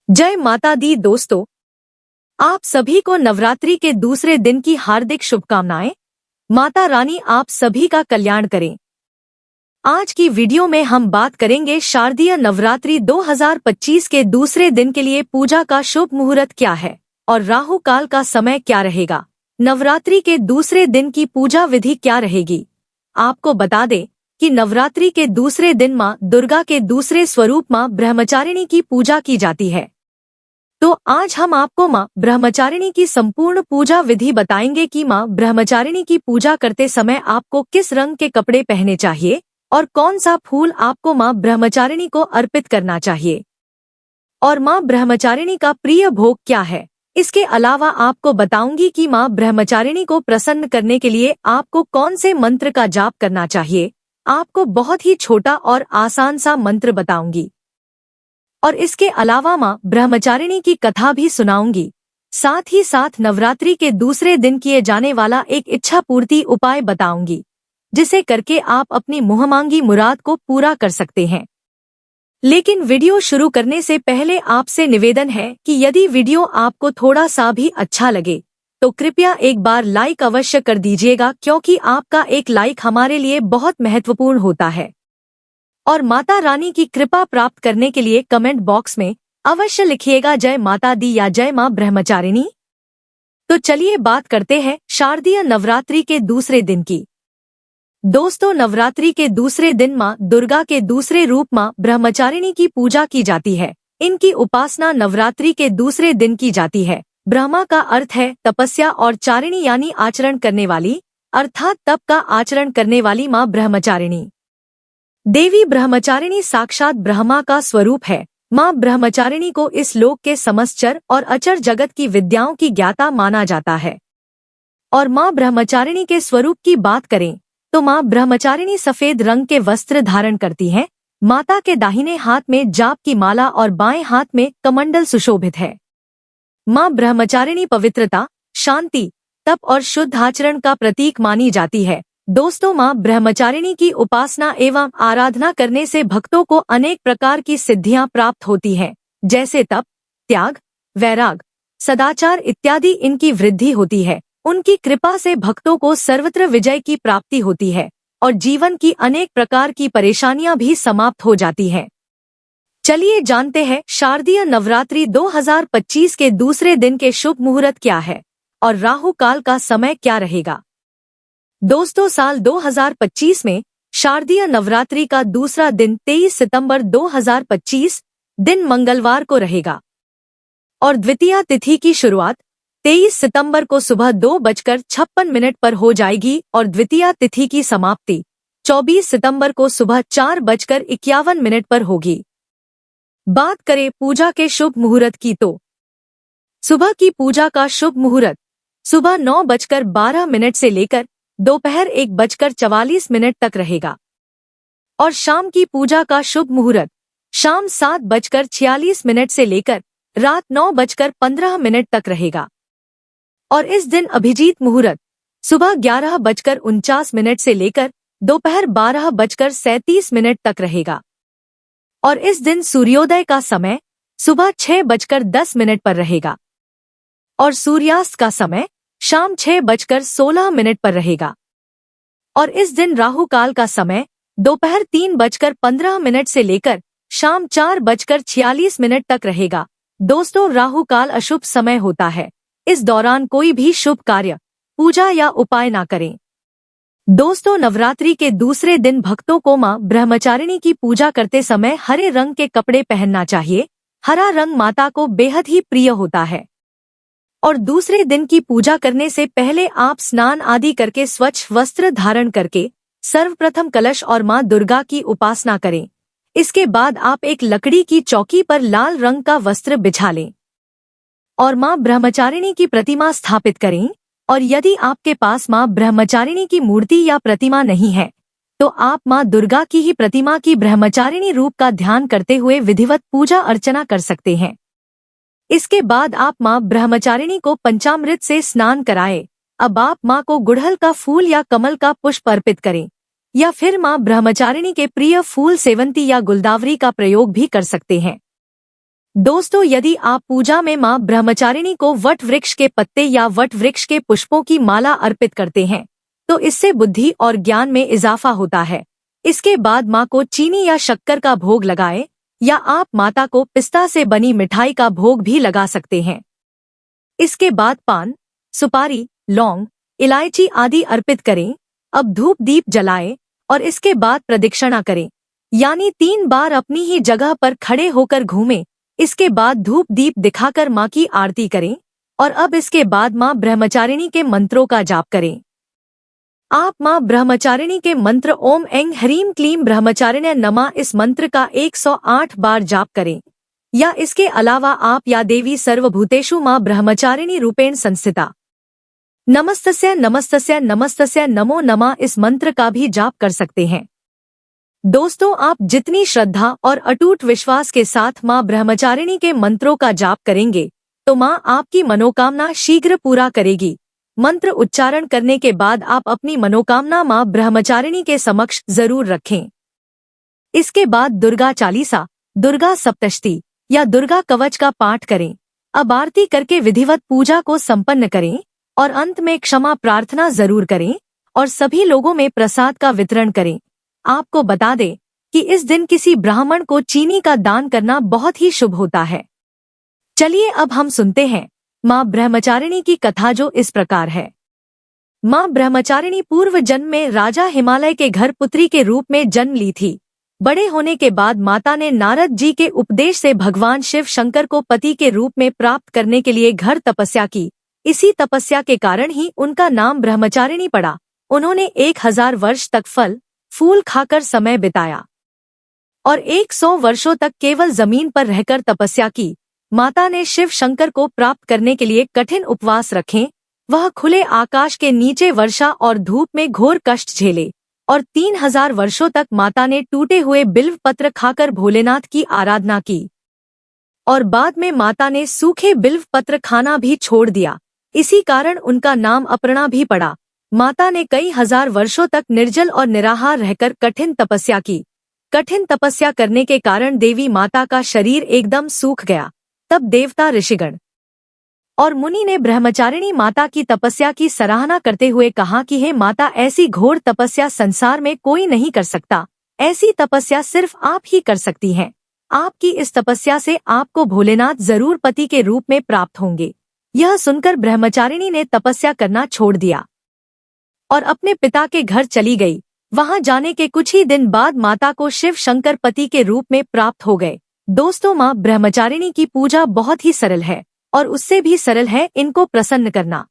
जय माता दी दोस्तों, आप सभी को नवरात्रि के दूसरे दिन की हार्दिक शुभकामनाएं। माता रानी आप सभी का कल्याण करें। आज की वीडियो में हम बात करेंगे शारदीय नवरात्रि 2025 के दूसरे दिन के लिए पूजा का शुभ मुहूर्त क्या है और राहु काल का समय क्या रहेगा। नवरात्रि के दूसरे दिन की पूजा विधि क्या रहेगी। आपको बता दें कि नवरात्रि के दूसरे दिन मां दुर्गा के दूसरे स्वरूप मां ब्रह्मचारिणी की पूजा की जाती है। तो आज हम आपको मां ब्रह्मचारिणी की संपूर्ण पूजा विधि बताएंगे कि मां ब्रह्मचारिणी की पूजा करते समय आपको किस रंग के कपड़े पहनने चाहिए और कौन सा फूल आपको मां ब्रह्मचारिणी को अर्पित करना चाहिए और मां ब्रह्मचारिणी का प्रिय भोग क्या है। इसके अलावा आपको बताऊंगी कि मां ब्रह्मचारिणी को प्रसन्न करने के लिए आपको कौन से मंत्र का जाप करना चाहिए। आपको बहुत ही छोटा और आसान सा मंत्र बताऊंगी और इसके अलावा मां ब्रह्मचारिणी की कथा भी सुनाऊंगी। साथ ही साथ नवरात्रि के दूसरे दिन किए जाने वाला एक इच्छा पूर्ति उपाय बताऊंगी, जिसे करके आप अपनी मुहमांगी मुराद को पूरा कर सकते हैं। लेकिन वीडियो शुरू करने से पहले आपसे निवेदन है कि यदि वीडियो आपको थोड़ा सा भी अच्छा लगे तो कृपया एक बार लाइक अवश्य कर दीजिएगा, क्योंकि आपका एक लाइक हमारे लिए बहुत महत्वपूर्ण होता है। और माता रानी की कृपा प्राप्त करने के लिए कमेंट बॉक्स में अवश्य लिखिएगा जय माता दी या जय मां ब्रह्मचारिणी। तो चलिए बात करते हैं शारदीय नवरात्रि के दूसरे दिन की। दोस्तों, नवरात्रि के दूसरे दिन मां दुर्गा के दूसरे रूप मां ब्रह्मचारिणी की पूजा की जाती है। इनकी उपासना नवरात्रि के दूसरे दिन की जाती है। ब्रह्मा का अर्थ है तपस्या और चारिणी यानी आचरण करने वाली, अर्थात तप का आचरण करने वाली मां ब्रह्मचारिणी। देवी ब्रह्मचारिणी साक्षात ब्रह्मा का स्वरूप है। मां ब्रह्मचारिणी को इस लोक के समस्चर और अचर जगत की विद्याओं की ज्ञाता माना जाता है। और मां ब्रह्मचारिणी के स्वरूप की बात करें तो मां ब्रह्मचारिणी सफेद रंग के वस्त्र धारण करती हैं। माता के दाहिने हाथ में जाप की माला और बाएं हाथ में कमंडल सुशोभित है। मां ब्रह्मचारिणी पवित्रता, शांति, तप और शुद्ध आचरण का प्रतीक मानी जाती है। दोस्तों, मां ब्रह्मचारिणी की उपासना एवं आराधना करने से भक्तों को अनेक प्रकार की सिद्धियां प्राप्त होती हैं, जैसे तप, त्याग, वैराग, सदाचार इत्यादि। इनकी वृद्धि होती है। उनकी कृपा से भक्तों को सर्वत्र विजय की प्राप्ति होती है और जीवन की अनेक प्रकार की परेशानियां भी समाप्त हो जाती हैं। चलिए जानते हैं शारदीय नवरात्रि 2025 के दूसरे दिन के शुभ मुहूर्त क्या है और राहु काल का समय क्या रहेगा। दोस्तों, साल 2025 में शारदीय नवरात्रि का दूसरा दिन 23 सितंबर 2025 दिन मंगलवार को रहेगा और द्वितीया तिथि की शुरुआत 23 सितंबर को सुबह 2:56 पर हो जाएगी और द्वितीया तिथि की समाप्ति 24 सितंबर को सुबह 4:51 पर होगी। बात करें पूजा के शुभ मुहूर्त की तो सुबह की पूजा का शुभ मुहूर्त सुबह 9:12 से लेकर दोपहर 1:44 तक रहेगा और शाम की पूजा का शुभ मुहूर्त शाम 7:46 से लेकर रात 9:15 तक रहेगा। और इस दिन अभिजीत मुहूर्त सुबह 11:49 से लेकर दोपहर 12:37 तक रहेगा। और इस दिन सूर्योदय का समय सुबह 6:10 पर रहेगा और सूर्यास्त का समय शाम 6:16 पर रहेगा। और इस दिन राहु काल का समय दोपहर 3:15 से लेकर शाम 4:46 तक रहेगा। दोस्तों, राहु काल अशुभ समय होता है। इस दौरान कोई भी शुभ कार्य, पूजा या उपाय ना करें। दोस्तों, नवरात्रि के दूसरे दिन भक्तों को मां ब्रह्मचारिणी की पूजा करते समय हरे रंग के कपड़े पहनना चाहिए। हरा रंग माता को बेहद ही प्रिय होता है। और दूसरे दिन की पूजा करने से पहले आप स्नान आदि करके स्वच्छ वस्त्र धारण करके सर्वप्रथम कलश और मां दुर्गा की उपासना करें। इसके बाद आप एक लकड़ी की चौकी पर लाल रंग का वस्त्र बिछा लें और मां ब्रह्मचारिणी की प्रतिमा स्थापित करें। और यदि आपके पास मां ब्रह्मचारिणी की मूर्ति या प्रतिमा नहीं है तो आप मां दुर्गा की ही प्रतिमा की ब्रह्मचारिणी रूप का ध्यान करते हुए विधिवत पूजा अर्चना कर सकते हैं। इसके बाद आप मां ब्रह्मचारिणी को पंचामृत से स्नान कराएं। अब आप मां को गुड़हल का फूल या कमल का पुष्प अर्पित करें या फिर मां ब्रह्मचारिणी के प्रिय फूल सेवंती या गुलदावरी का प्रयोग भी कर सकते हैं। दोस्तों, यदि आप पूजा में मां ब्रह्मचारिणी को वट वृक्ष के पत्ते या वट वृक्ष के पुष्पों की माला अर्पित करते हैं तो इससे बुद्धि और ज्ञान में इजाफा होता है। इसके बाद मां को चीनी या शक्कर का भोग लगाएं या आप माता को पिस्ता से बनी मिठाई का भोग भी लगा सकते हैं। इसके बाद पान, सुपारी, लौंग, इलायची आदि अर्पित करें। अब धूप दीप जलाएं और इसके बाद प्रदक्षिणा करें, यानी 3 बार अपनी ही जगह पर खड़े होकर घूमें। इसके बाद धूप दीप दिखाकर मां की आरती करें और अब इसके बाद मां ब्रह्मचारिणी के मंत्रों का जाप करें। आप मां ब्रह्मचारिणी के मंत्र ओम ऐं ह्रीं क्लीं ब्रह्मचारिण्यै नमः इस मंत्र का 108 बार जाप करें, या इसके अलावा आप या देवी सर्वभूतेषु मां ब्रह्मचारिणी रूपेण संस्थिता नमस्तस्यै नमस्तस्यै नमस्तस्यै नमो नमः इस मंत्र का भी जाप कर सकते हैं। दोस्तों, आप जितनी श्रद्धा और अटूट विश्वास के साथ मां ब्रह्मचारिणी के मंत्रों का जाप करेंगे तो मां आपकी मनोकामना शीघ्र पूरा करेगी। मंत्र उच्चारण करने के बाद आप अपनी मनोकामना मां ब्रह्मचारिणी के समक्ष जरूर रखें। इसके बाद दुर्गा चालीसा, दुर्गा सप्तशती या दुर्गा कवच का पाठ करें। अब आरती करके विधिवत पूजा को संपन्न करें और अंत में क्षमा प्रार्थना जरूर करें और सभी लोगों में प्रसाद का वितरण करें। आपको बता दें कि इस दिन किसी ब्राह्मण को चीनी का दान करना बहुत ही शुभ होता है। चलिए अब हम सुनते हैं मां ब्रह्मचारिणी की कथा, जो इस प्रकार है। मां ब्रह्मचारिणी पूर्व जन्म में राजा हिमालय के घर पुत्री के रूप में जन्म ली थी। बड़े होने के बाद माता ने नारद जी के उपदेश से भगवान शिव शंकर को पति के रूप में प्राप्त करने के लिए घर तपस्या की। इसी तपस्या के कारण ही उनका नाम ब्रह्मचारिणी पड़ा। उन्होंने 1000 वर्ष तक फल फूल खाकर समय बिताया और 100 वर्षों तक केवल जमीन पर रहकर तपस्या की। माता ने शिव शंकर को प्राप्त करने के लिए कठिन उपवास रखे। वह खुले आकाश के नीचे वर्षा और धूप में घोर कष्ट झेले और 3000 वर्षों तक माता ने टूटे हुए बिल्व पत्र खाकर भोलेनाथ की आराधना की और बाद में माता ने सूखे बिल्व पत्र खाना भी छोड़ दिया। इसी कारण उनका नाम अपर्णा भी पड़ा। माता ने कई हजार वर्षों तक निर्जल और निराहार रहकर कठिन तपस्या की। कठिन तपस्या करने के कारण देवी माता का शरीर एकदम सूख गया। तब देवता, ऋषिगण और मुनि ने ब्रह्मचारिणी माता की तपस्या की सराहना करते हुए कहा कि हे माता, ऐसी घोर तपस्या संसार में कोई नहीं कर सकता। ऐसी तपस्या सिर्फ आप ही कर सकती हैं। आपकी इस तपस्या से आपको भोलेनाथ जरूर पति के रूप में प्राप्त होंगे। यह सुनकर ब्रह्मचारिणी ने तपस्या करना छोड़ दिया और अपने पिता के घर चली गई। वहां जाने के कुछ ही दिन बाद माता को शिव शंकर पति के रूप में प्राप्त हो गए। दोस्तों, मां ब्रह्मचारिणी की पूजा बहुत ही सरल है और उससे भी सरल है इनको प्रसन्न करना।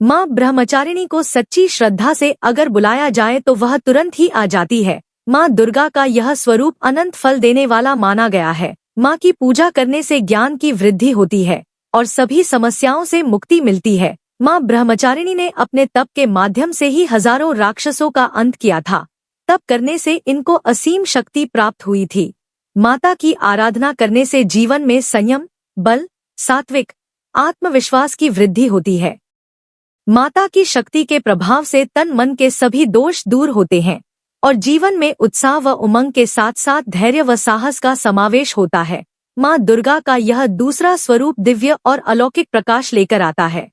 मां ब्रह्मचारिणी को सच्ची श्रद्धा से अगर बुलाया जाए तो वह तुरंत ही आ जाती है। मां दुर्गा का यह स्वरूप अनंत फल देने वाला माना गया है। मां की पूजा करने से ज्ञान की वृद्धि होती है और सभी समस्याओं से मुक्ति मिलती है। मां ब्रह्मचारिणी ने अपने तप के माध्यम से ही हजारों राक्षसों का अंत किया था। तप करने से इनको असीम शक्ति प्राप्त हुई थी। माता की आराधना करने से जीवन में संयम, बल, सात्विक, आत्मविश्वास की वृद्धि होती है। माता की शक्ति के प्रभाव से तन मन के सभी दोष दूर होते हैं और जीवन में उत्साह व उमंग के साथ साथ धैर्य व साहस का समावेश होता है। मां दुर्गा का यह दूसरा स्वरूप दिव्य और अलौकिक प्रकाश लेकर आता है।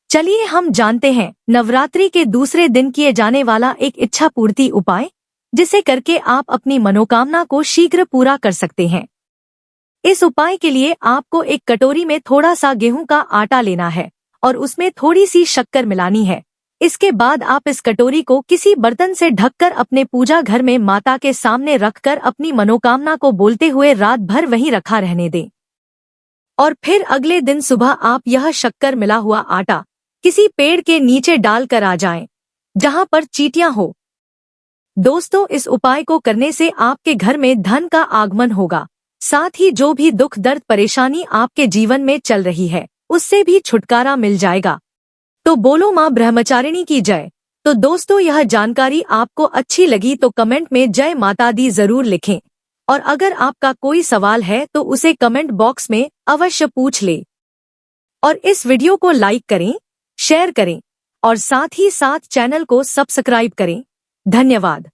चलिए हम जानते हैं नवरात्रि के दूसरे दिन किए जाने वाला एक इच्छा पूर्ति उपाय, जिसे करके आप अपनी मनोकामना को शीघ्र पूरा कर सकते हैं। इस उपाय के लिए आपको एक कटोरी में थोड़ा सा गेहूं का आटा लेना है और उसमें थोड़ी सी शक्कर मिलानी है। इसके बाद आप इस कटोरी को किसी बर्तन से ढककर अपने पूजा घर में माता के सामने रखकर अपनी मनोकामना को बोलते हुए रात भर वहीं रखा रहने दें और फिर अगले दिन सुबह आप यह शक्कर मिला हुआ आटा किसी पेड़ के नीचे डालकर आ जाएं, जहां पर चींटियां हो। दोस्तों, इस उपाय को करने से आपके घर में धन का आगमन होगा। साथ ही जो भी दुख दर्द परेशानी आपके जीवन में चल रही है उससे भी छुटकारा मिल जाएगा। तो बोलो मां ब्रह्मचारिणी की जय। तो दोस्तों, यह जानकारी आपको अच्छी लगी तो कमेंट में जय माता दी जरूर लिखें और अगर आपका कोई सवाल है तो उसे कमेंट बॉक्स में अवश्य पूछ ले और इस वीडियो को लाइक करें, शेयर करें और साथ ही साथ चैनल को सब्सक्राइब करें। धन्यवाद।